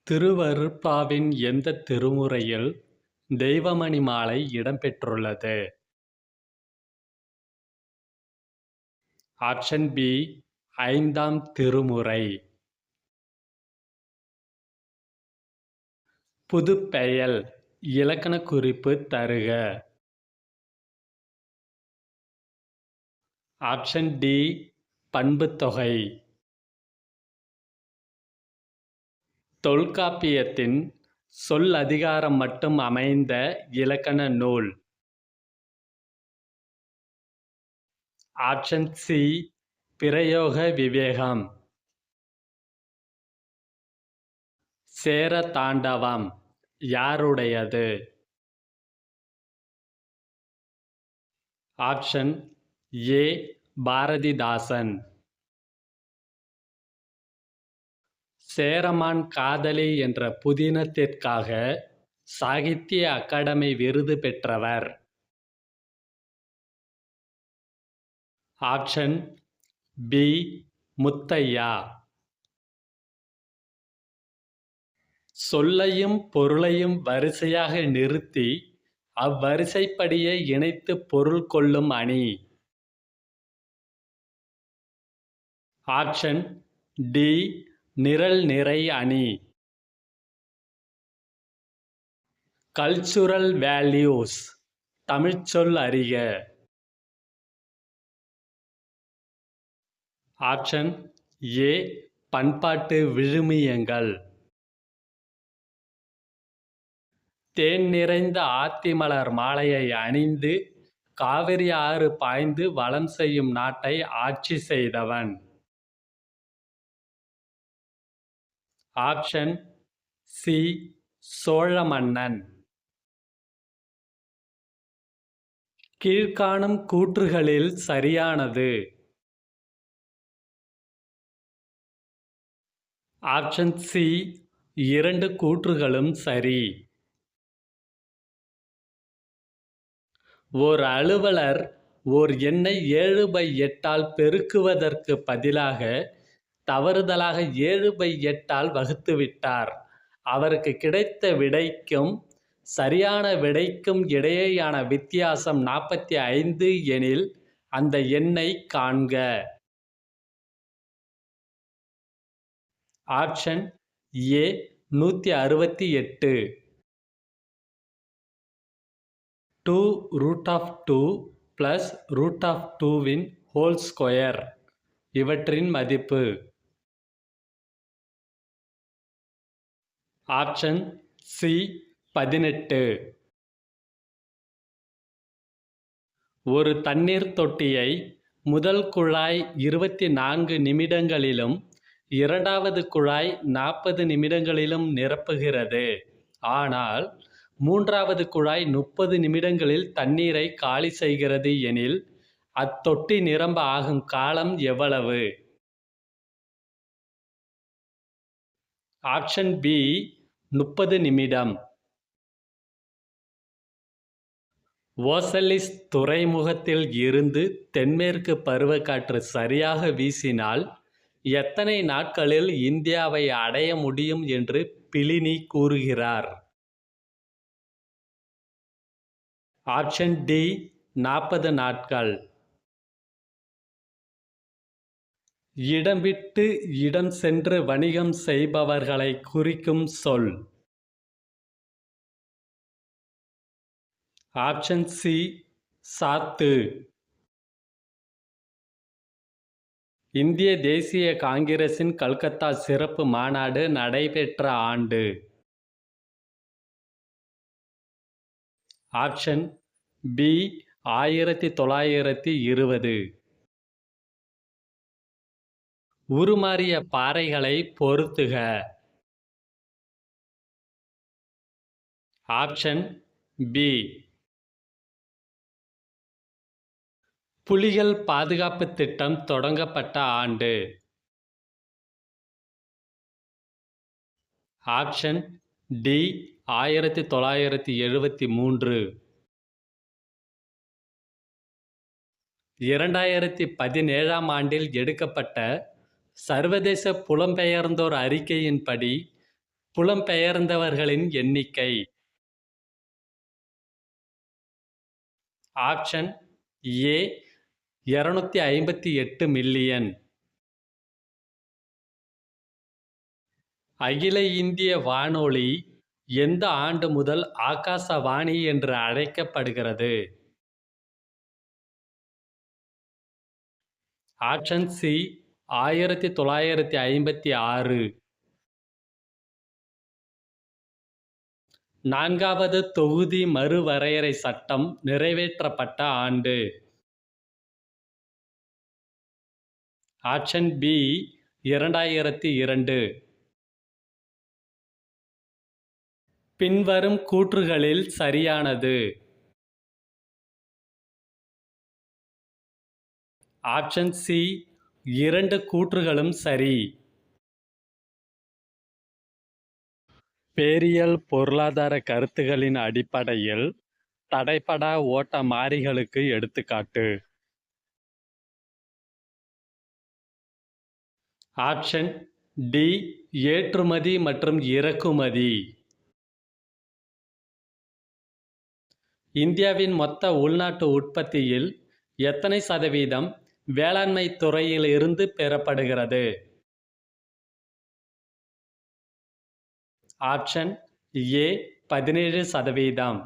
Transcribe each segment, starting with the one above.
திருவருட்பாவின் எந்தத் திருமுறையில் தெய்வமணி மாலை இடம்பெற்றுள்ளது? Option B. 5ஆம் திருமுறை. புதுப்பெயல். இலக்கணக் குறிப்பு தருக. Option D. பண்புத்தொகை. தொல்காப்பியத்தின் சொல்லதிகாரம் மட்டும் அமைந்த இலக்கண நூல். Option C. பிரயோக விவேகம். சேர தாண்டவம் யாருடையது? Option A. பாரதிதாசன். சேரமான் காதலி என்ற புதினத்திற்காக சாகித்ய அகாடமி விருது பெற்றவர். Option B. முத்தையா. சொல்லையும் பொருளையும் வரிசையாக நிறுத்தி அவ்வரிசைப்படியே இணைத்து பொருள் கொள்ளும் அணி. Option D. நிரல் நிறை அணி. கல்ச்சுரல் வேல்யூஸ் தமிழ்ச்சொல் அறிக. Option A. பண்பாட்டு விழுமியங்கள். தேன் நிறைந்த ஆத்திமலர் மாலையை அணிந்து காவிரி ஆறு பாய்ந்து வளம் செய்யும் நாட்டை ஆட்சி செய்தவன். Option C. சோழ மன்னன். கீழ்காணும் கூற்றுகளில் சரியானது. Option C. இரண்டு கூற்றுகளும் சரி. ஓர் அலுவலர் ஓர் எண்ணை 7/8 பெருக்குவதற்கு பதிலாக தவறுதலாக 7/8 வகுத்துவிட்டார். அவருக்கு கிடைத்த விடைக்கும் சரியான விடைக்கும் இடையேயான வித்தியாசம் 45 எனில் அந்த எண்ணை காண்க. Option A. 168. 2√2 + √2 ஹோல் ஸ்கொயர் இவற்றின் மதிப்பு. Option C. 18. ஒரு தண்ணீர் தொட்டியை முதல் குழாய் 24 நிமிடங்களிலும் இரண்டாவது குழாய் 40 நிமிடங்களிலும் நிரப்புகிறது. ஆனால் மூன்றாவது குழாய் 30 நிமிடங்களில் தண்ணீரை காலி செய்கிறது எனில் அத்தொட்டி நிரம்ப ஆகும் காலம் எவ்வளவு? Option B. 30 நிமிடம். ஓசலிஸ் துறைமுகத்தில் இருந்து தென்மேற்கு பருவக்காற்று சரியாக வீசினால் எத்தனை நாட்களில் இந்தியாவை அடைய முடியும் என்று பிளினி கூறுகிறார்? Option D. 40 நாட்கள். இடம் விட்டு இடம் சென்று வணிகம் செய்பவர்களை குறிக்கும் சொல். Option C. சாத்து. இந்திய தேசிய காங்கிரசின் கல்கத்தா சிறப்பு மாநாடு நடைபெற்ற ஆண்டு. Option B. 1920. உருமாறிய பாறைகளை பொருத்துக. Option B. புலிகள் பாதுகாப்பு திட்டம் தொடங்கப்பட்ட ஆண்டு. Option D. 1973. 2017ஆம் ஆண்டில் எடுக்கப்பட்ட சர்வதேச புலம்பெயர்ந்தோர் அறிக்கையின்படி புலம்பெயர்ந்தவர்களின் எண்ணிக்கை. Option A 258 million. அகில இந்திய வானொலி எந்த ஆண்டு முதல் ஆகாசவாணி என்று அழைக்கப்படுகிறது? Option C 1956. நான்காவது தொகுதி மறுவரையறை சட்டம் நிறைவேற்றப்பட்ட ஆண்டு. Option B 2002. பின்வரும் கூற்றுகளில் சரியானது. ஆப்ஷன் சி 2 கூற்றுகளும் சரி. பேரியல் பொருளாதார கருத்துகளின் அடிப்படையில் தடைபடா ஓட்ட மாறிகளுக்கு எடுத்துக்காட்டு. ஆப்ஷன் டி ஏற்றுமதி மற்றும் இறக்குமதி. இந்தியாவின் மொத்த உள்நாட்டு உற்பத்தியில் எத்தனை சதவீதம் வேளாண்மை துறையில் இருந்து பெறப்படுகிறது? Option A 17%.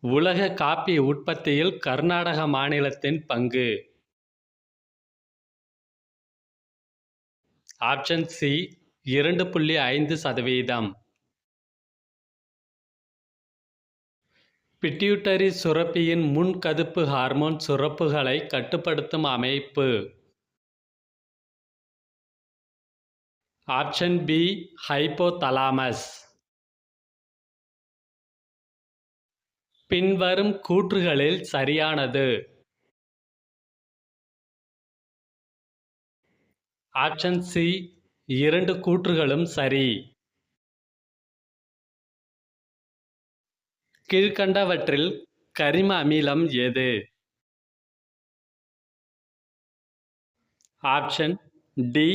உலக காபி உற்பத்தியில் கர்நாடக மாநிலத்தின் பங்கு. Option C 2.5%. பிட்யூட்டரி சுரப்பியின் முன்கதுப்பு ஹார்மோன் சுரப்புகளை கட்டுப்படுத்தும் அமைப்பு. Option B hypothalamus. பின்வரும் கூற்றுகளில் சரியானது. ஆப்ஷன் சி 2 கூற்றுகளும் சரி. கீழ்க்கண்டவற்றில் கரிம அமிலம் எது? ஆப்ஷன் டி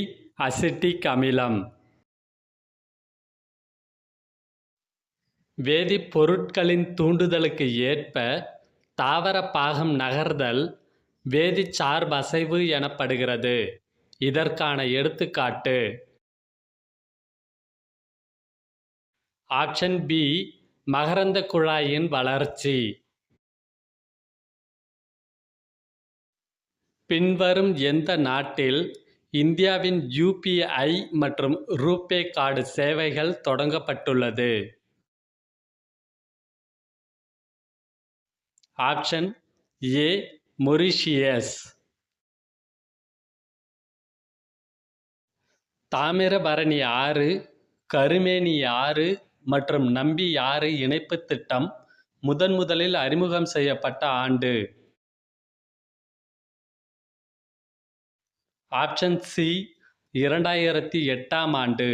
அசிட்டிக் அமிலம். வேதிப்பொருட்களின் தூண்டுதலுக்கு ஏற்ப தாவர பாகம் நகர்தல் வேதிச்சார்பசைவு எனப்படுகிறது. இதற்கான எடுத்துக்காட்டு. ஆப்ஷன் பி மகரந்த குழாயின் வளர்ச்சி. பின்வரும் எந்த நாட்டில் இந்தியாவின் UPI மற்றும் ரூபே கார்டு சேவைகள் தொடங்கப்பட்டுள்ளது? Option A Mauritius. தாமிரபரணி ஆறு, கருமேனி ஆறு மற்றும் நம்பி ஆறு இணைப்பு திட்டம் முதலில் அறிமுகம் செய்யப்பட்ட ஆண்டு. ஆப்ஷன் சி 2008 ஆண்டு.